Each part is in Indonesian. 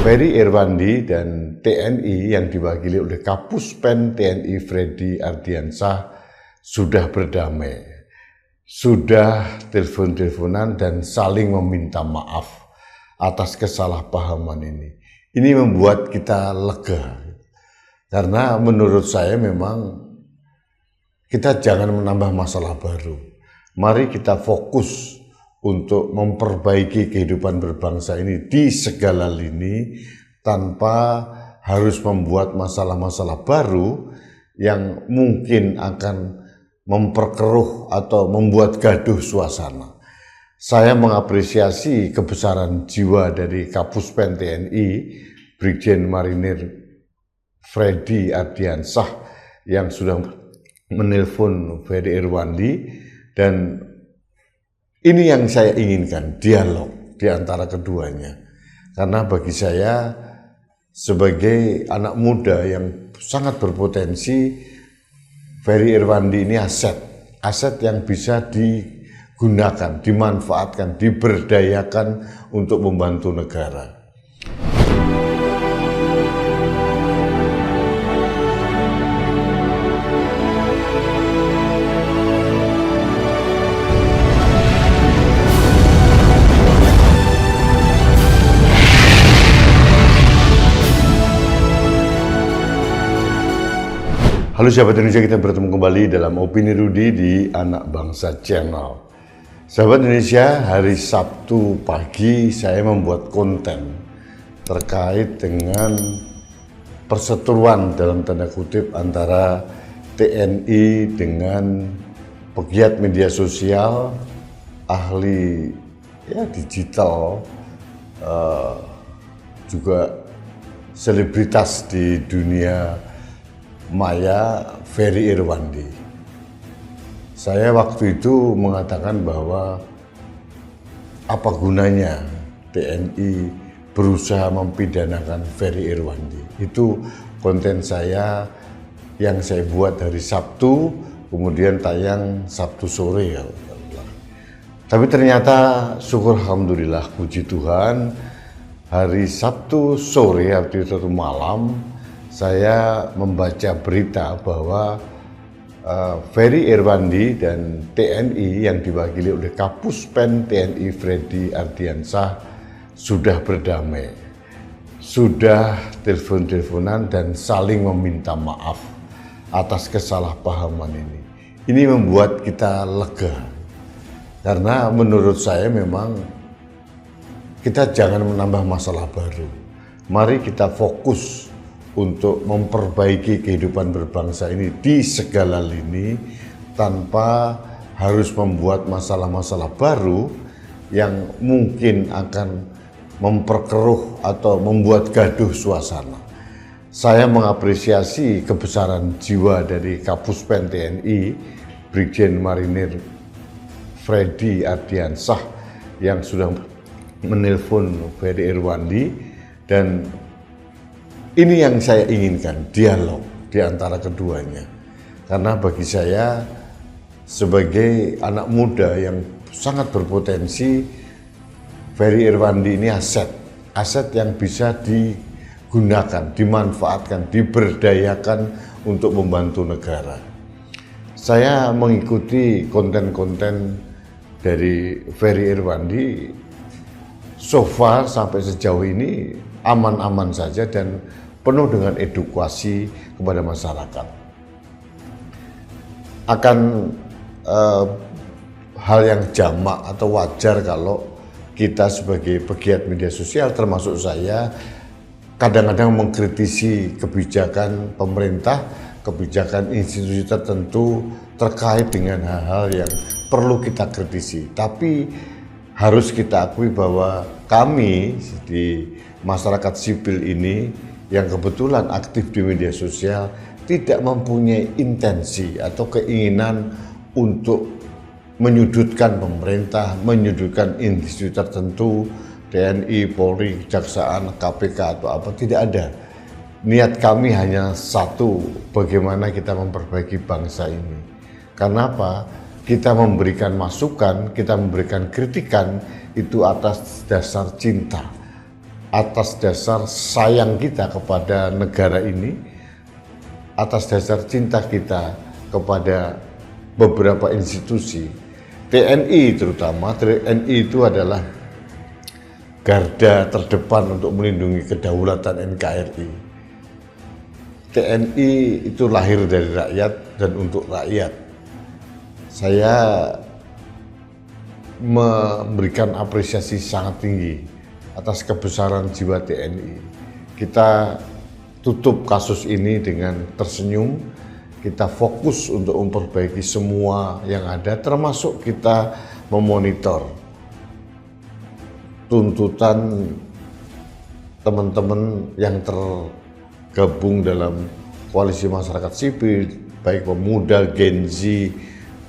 Ferry Irwandi dan TNI yang diwakili oleh Kapuspen TNI Freddy Ardiansyah sudah berdamai, sudah telepon-teleponan dan saling meminta maaf atas kesalahpahaman ini. Ini membuat kita lega, karena menurut saya memang kita jangan menambah masalah baru. Mari kita fokus untuk memperbaiki kehidupan berbangsa ini di segala lini tanpa harus membuat masalah-masalah baru yang mungkin akan memperkeruh atau membuat gaduh suasana. Saya mengapresiasi kebesaran jiwa dari Kapuspen TNI, Brigjen Marinir Freddy Ardiansyah yang sudah menelpon Ferry Irwandi, dan ini yang saya inginkan, dialog di antara keduanya. Karena bagi saya sebagai anak muda yang sangat berpotensi, Ferry Irwandi ini aset yang bisa digunakan, dimanfaatkan, diberdayakan untuk membantu negara. Halo sahabat Indonesia, kita bertemu kembali dalam Opini Rudy di Anak Bangsa Channel. Sahabat Indonesia, hari Sabtu pagi saya membuat konten terkait dengan perseteruan dalam tanda kutip antara TNI dengan pegiat media sosial, ahli digital, juga selebritas di dunia maya, Ferry Irwandi. Saya waktu itu mengatakan bahwa apa gunanya TNI berusaha mempidanakan Ferry Irwandi. Itu konten saya yang saya buat hari Sabtu, kemudian tayang Sabtu sore. Tapi ternyata syukur alhamdulillah, puji Tuhan, hari Sabtu sore, waktu itu malam, saya membaca berita bahwa Ferry Irwandi dan TNI yang diwakili oleh Kapuspen TNI Freddy Ardiansyah sudah berdamai, sudah telepon-teleponan dan saling meminta maaf atas kesalahpahaman ini. Ini membuat kita lega, karena menurut saya memang kita jangan menambah masalah baru. Mari kita fokus untuk memperbaiki kehidupan berbangsa ini di segala lini tanpa harus membuat masalah-masalah baru yang mungkin akan memperkeruh atau membuat gaduh suasana. Saya mengapresiasi kebesaran jiwa dari Kapuspen TNI, Brigjen Marinir Freddy Ardiansyah yang sudah menelpon Ferry Irwandi, dan ini yang saya inginkan, dialog di antara keduanya. Karena bagi saya sebagai anak muda yang sangat berpotensi, Ferry Irwandi ini aset yang bisa digunakan, dimanfaatkan, diberdayakan untuk membantu negara. Saya mengikuti konten-konten dari Ferry Irwandi, so far sampai sejauh ini aman-aman saja dan penuh dengan edukasi kepada masyarakat. Akan hal yang jamak atau wajar kalau kita sebagai pegiat media sosial, termasuk saya, kadang-kadang mengkritisi kebijakan pemerintah, kebijakan institusi tertentu terkait dengan hal-hal yang perlu kita kritisi. Tapi harus kita akui bahwa kami di masyarakat sipil ini yang kebetulan aktif di media sosial tidak mempunyai intensi atau keinginan untuk menyudutkan pemerintah, menyudutkan institusi tertentu, TNI, Polri, Kejaksaan, KPK atau apa, tidak ada. Niat kami hanya satu, bagaimana kita memperbaiki bangsa ini. Karena apa? Kita memberikan masukan, kita memberikan kritikan itu atas dasar cinta. atas dasar sayang kita kepada negara ini, atas dasar cinta kita kepada beberapa institusi. TNI terutama, TNI itu adalah garda terdepan untuk melindungi kedaulatan NKRI. TNI itu lahir dari rakyat dan untuk rakyat. Saya memberikan apresiasi sangat tinggi atas kebesaran jiwa TNI. Kita tutup kasus ini dengan tersenyum, kita fokus untuk memperbaiki semua yang ada, termasuk kita memonitor tuntutan teman-teman yang tergabung dalam koalisi masyarakat sipil, baik pemuda, Gen Z,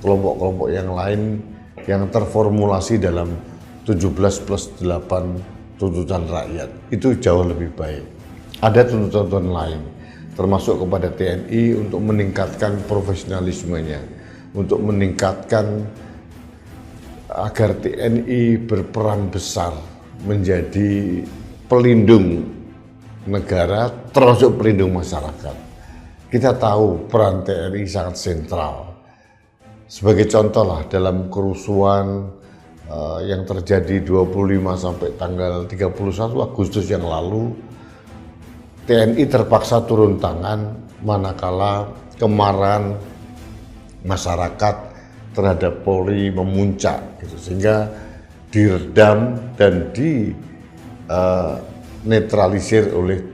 kelompok-kelompok yang lain yang terformulasi dalam 17+8 tuntutan rakyat. Itu jauh lebih baik. Ada tuntutan lain, termasuk kepada TNI untuk meningkatkan profesionalismenya, untuk meningkatkan agar TNI berperan besar menjadi pelindung negara, termasuk pelindung masyarakat. Kita tahu peran TNI sangat sentral. Sebagai contoh lah, dalam kerusuhan yang terjadi 25 sampai tanggal 31 Agustus yang lalu, TNI terpaksa turun tangan manakala kemarahan masyarakat terhadap Polri memuncak, gitu. Sehingga diredam dan dinetralisir oleh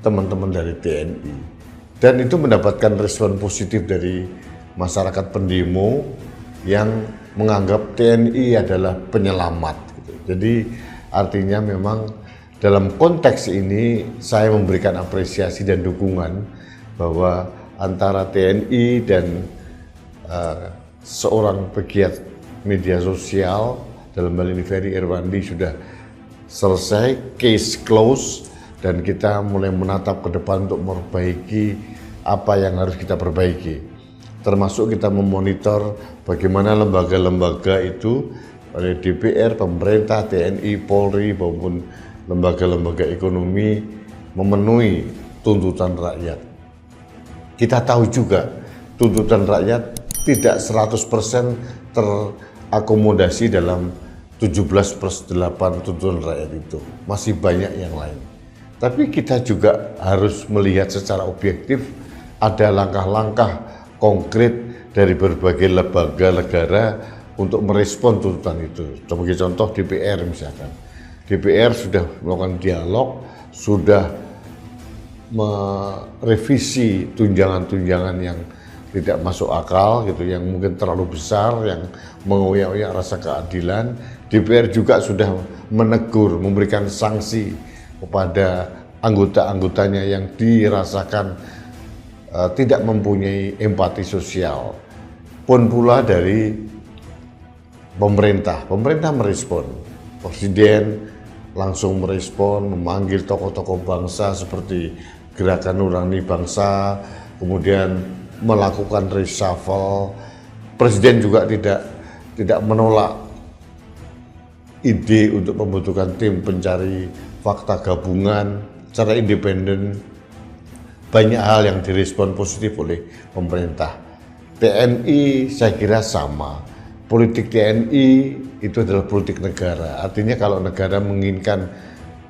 teman-teman dari TNI. Dan itu mendapatkan respon positif dari masyarakat pendemo yang menganggap TNI adalah penyelamat, gitu. Jadi artinya memang dalam konteks ini saya memberikan apresiasi dan dukungan bahwa antara TNI dan seorang pegiat media sosial, dalam hal ini Ferry Irwandi, sudah selesai, case close, dan kita mulai menatap ke depan untuk memperbaiki apa yang harus kita perbaiki. Termasuk kita memonitor bagaimana lembaga-lembaga itu oleh DPR, pemerintah, TNI, Polri, maupun lembaga-lembaga ekonomi memenuhi tuntutan rakyat. Kita tahu juga tuntutan rakyat tidak 100% terakomodasi dalam 17+8 tuntutan rakyat itu. Masih banyak yang lain. Tapi kita juga harus melihat secara objektif, ada langkah-langkah konkret dari berbagai lembaga negara untuk merespon tuntutan itu. Sebagai contoh DPR misalkan. DPR sudah melakukan dialog, sudah merevisi tunjangan-tunjangan yang tidak masuk akal, gitu, yang mungkin terlalu besar, yang mengoyak-oyak rasa keadilan. DPR juga sudah menegur, memberikan sanksi kepada anggota-anggotanya yang dirasakan tidak mempunyai empati sosial. Pun pula dari pemerintah merespon. Presiden langsung merespon, memanggil tokoh-tokoh bangsa seperti Gerakan Nurani Bangsa, kemudian melakukan reshuffle. Presiden juga tidak menolak ide untuk membutuhkan tim pencari fakta gabungan secara independen. Banyak hal yang direspon positif oleh pemerintah. TNI saya kira sama. Politik TNI itu adalah politik negara. Artinya kalau negara menginginkan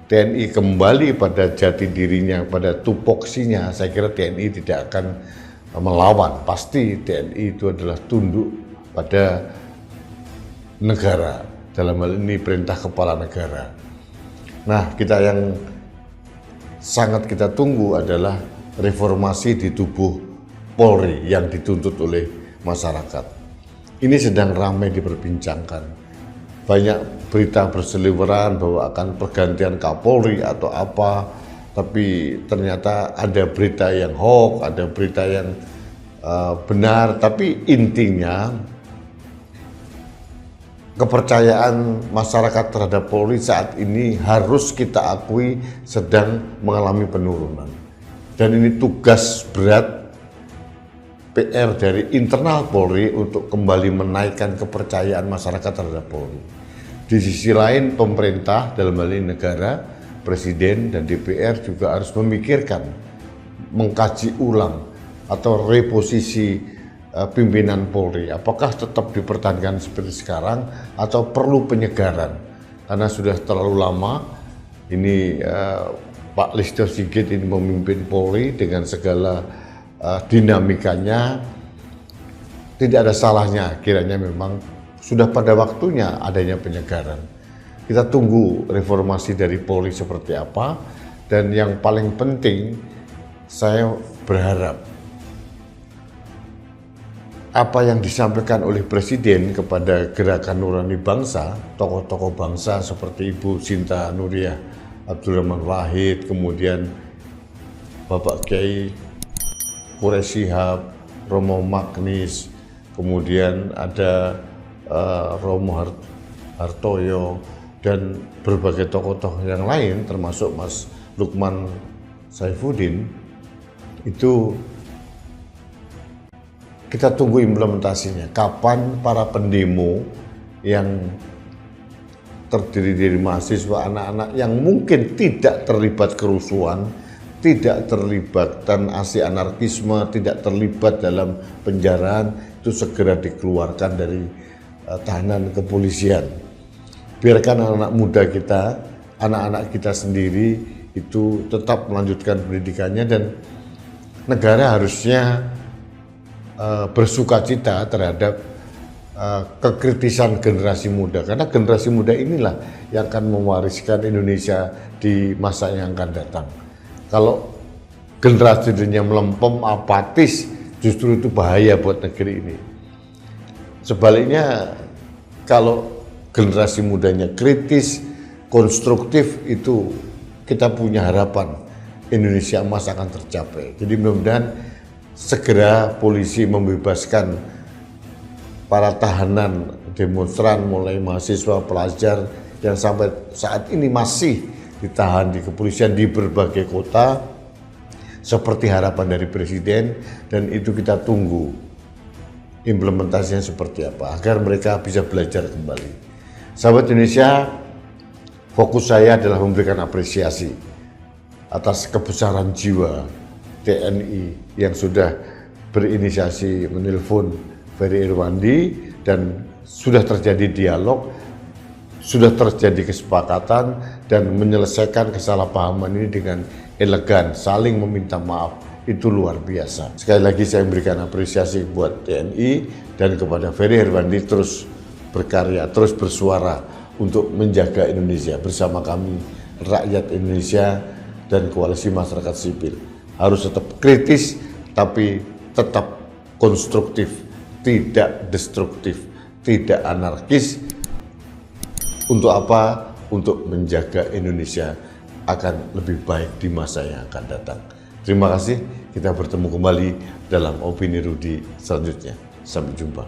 TNI kembali pada jati dirinya, pada tupoksinya, saya kira TNI tidak akan melawan. Pasti TNI itu adalah tunduk pada negara. Dalam hal ini perintah kepala negara. Nah, kita yang sangat kita tunggu adalah reformasi di tubuh Polri yang dituntut oleh masyarakat. Ini sedang ramai diperbincangkan. Banyak berita berseliweran bahwa akan pergantian Kapolri atau apa, tapi ternyata ada berita yang hoax, ada berita yang benar, tapi intinya kepercayaan masyarakat terhadap Polri saat ini harus kita akui sedang mengalami penurunan. Dan ini tugas berat PR dari internal Polri untuk kembali menaikkan kepercayaan masyarakat terhadap Polri. Di sisi lain pemerintah dalam hal ini negara Presiden dan DPR juga harus memikirkan, mengkaji ulang atau reposisi pimpinan Polri. Apakah tetap dipertahankan seperti sekarang atau perlu penyegaran? Karena sudah terlalu lama ini Pak Listio Sigit ini memimpin Polri dengan segala dinamikanya. Tidak ada salahnya kiranya memang sudah pada waktunya adanya penyegaran. Kita tunggu reformasi dari Polri seperti apa, dan yang paling penting saya berharap apa yang disampaikan oleh Presiden kepada Gerakan Nurani Bangsa, tokoh-tokoh bangsa seperti Ibu Sinta Nuriyah Abdurrahman Wahid, kemudian Bapak Kiai Quraish Shihab, Romo Magnis, kemudian ada Romo Hartoyo, dan berbagai tokoh-tokoh yang lain termasuk Mas Lukman Saifuddin. Itu kita tunggu implementasinya. Kapan para pendemo yang terdiri dari mahasiswa, anak-anak yang mungkin tidak terlibat kerusuhan, tidak terlibat dan aksi anarkisme, tidak terlibat dalam penjaraan, itu segera dikeluarkan dari tahanan kepolisian. Biarkan anak-anak muda kita, anak-anak kita sendiri itu tetap melanjutkan pendidikannya, dan negara harusnya bersukacita terhadap kekritisan generasi muda, karena generasi muda inilah yang akan mewariskan Indonesia di masa yang akan datang. Kalau generasinya melempem, apatis, justru itu bahaya buat negeri ini. Sebaliknya, kalau generasi mudanya kritis, konstruktif, itu kita punya harapan Indonesia emas akan tercapai. Jadi mudah-mudahan segera polisi membebaskan para tahanan demonstran, mulai mahasiswa, pelajar yang sampai saat ini masih ditahan di kepolisian di berbagai kota seperti harapan dari Presiden, dan itu kita tunggu implementasinya seperti apa agar mereka bisa belajar kembali. Sahabat Indonesia, fokus saya adalah memberikan apresiasi atas kebesaran jiwa TNI yang sudah berinisiasi menelpon Ferry Irwandi, dan sudah terjadi dialog, sudah terjadi kesepakatan, dan menyelesaikan kesalahpahaman ini dengan elegan, saling meminta maaf. Itu luar biasa. Sekali lagi saya memberikan apresiasi buat TNI, dan kepada Ferry Irwandi terus berkarya, terus bersuara untuk menjaga Indonesia bersama kami, rakyat Indonesia dan koalisi masyarakat sipil. Harus tetap kritis, tapi tetap konstruktif, tidak destruktif, tidak anarkis. Untuk apa? Untuk menjaga Indonesia akan lebih baik di masa yang akan datang. Terima kasih, kita bertemu kembali dalam Opini Rudy selanjutnya. Sampai jumpa.